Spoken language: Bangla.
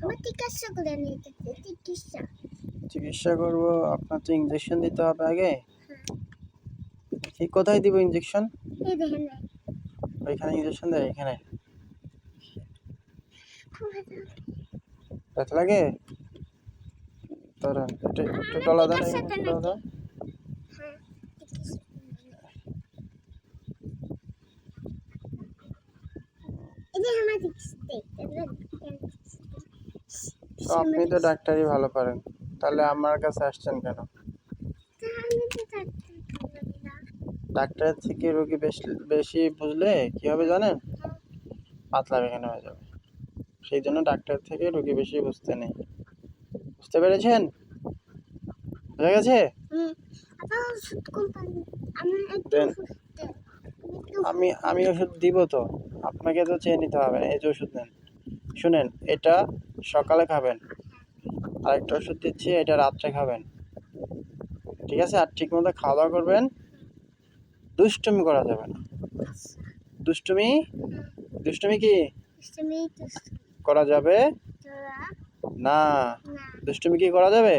আমার চিকিৎসা করে নিতে চিকিৎসা চিকিৎসা করবো, আপনার তো ইঞ্জেকশন দিতে হবে আগে। হ্যাঁ ঠিক কোথায় দিব ইঞ্জেকশন? এই দেখেন না ওইখানে ইঞ্জেকশন দেয়, এখানে ব্যথা লাগে? ধরেন একটু ডলা দেন, এখানে একটু ডলা দেন। হ্যাঁ এই যে আমার তো আপনি তো ডাক্তারই ভালো পারেন, তাহলে আমার কাছে আসছেন কেন? ডাক্তারের থেকে রোগী বেশি বেশি বুঝলে কি হবে জানেন? পাতলা পায়খানা হয়ে যাবে। সেই জন্য ডাক্তার থেকে রোগী বেশি বুঝতে নেই। বুঝতে পেরেছেন? বুঝা গেছে? দেন আমি ওষুধ দিব তো, আপনাকে তো চেয়ে নিতে হবে না। এই যে ওষুধ নেন, শুনেন, এটা সকালে খাবেন, আরেকটা ওষুধ দিচ্ছি, এটা রাত্রে খাবেন, ঠিক আছে? আর ঠিক মতো খাওয়া দাওয়া করবেন, দুষ্টুমি করা যাবে না। দুষ্টুমি দুষ্টুমি কি করা যাবে না? দুষ্টুমি কি করা যাবে?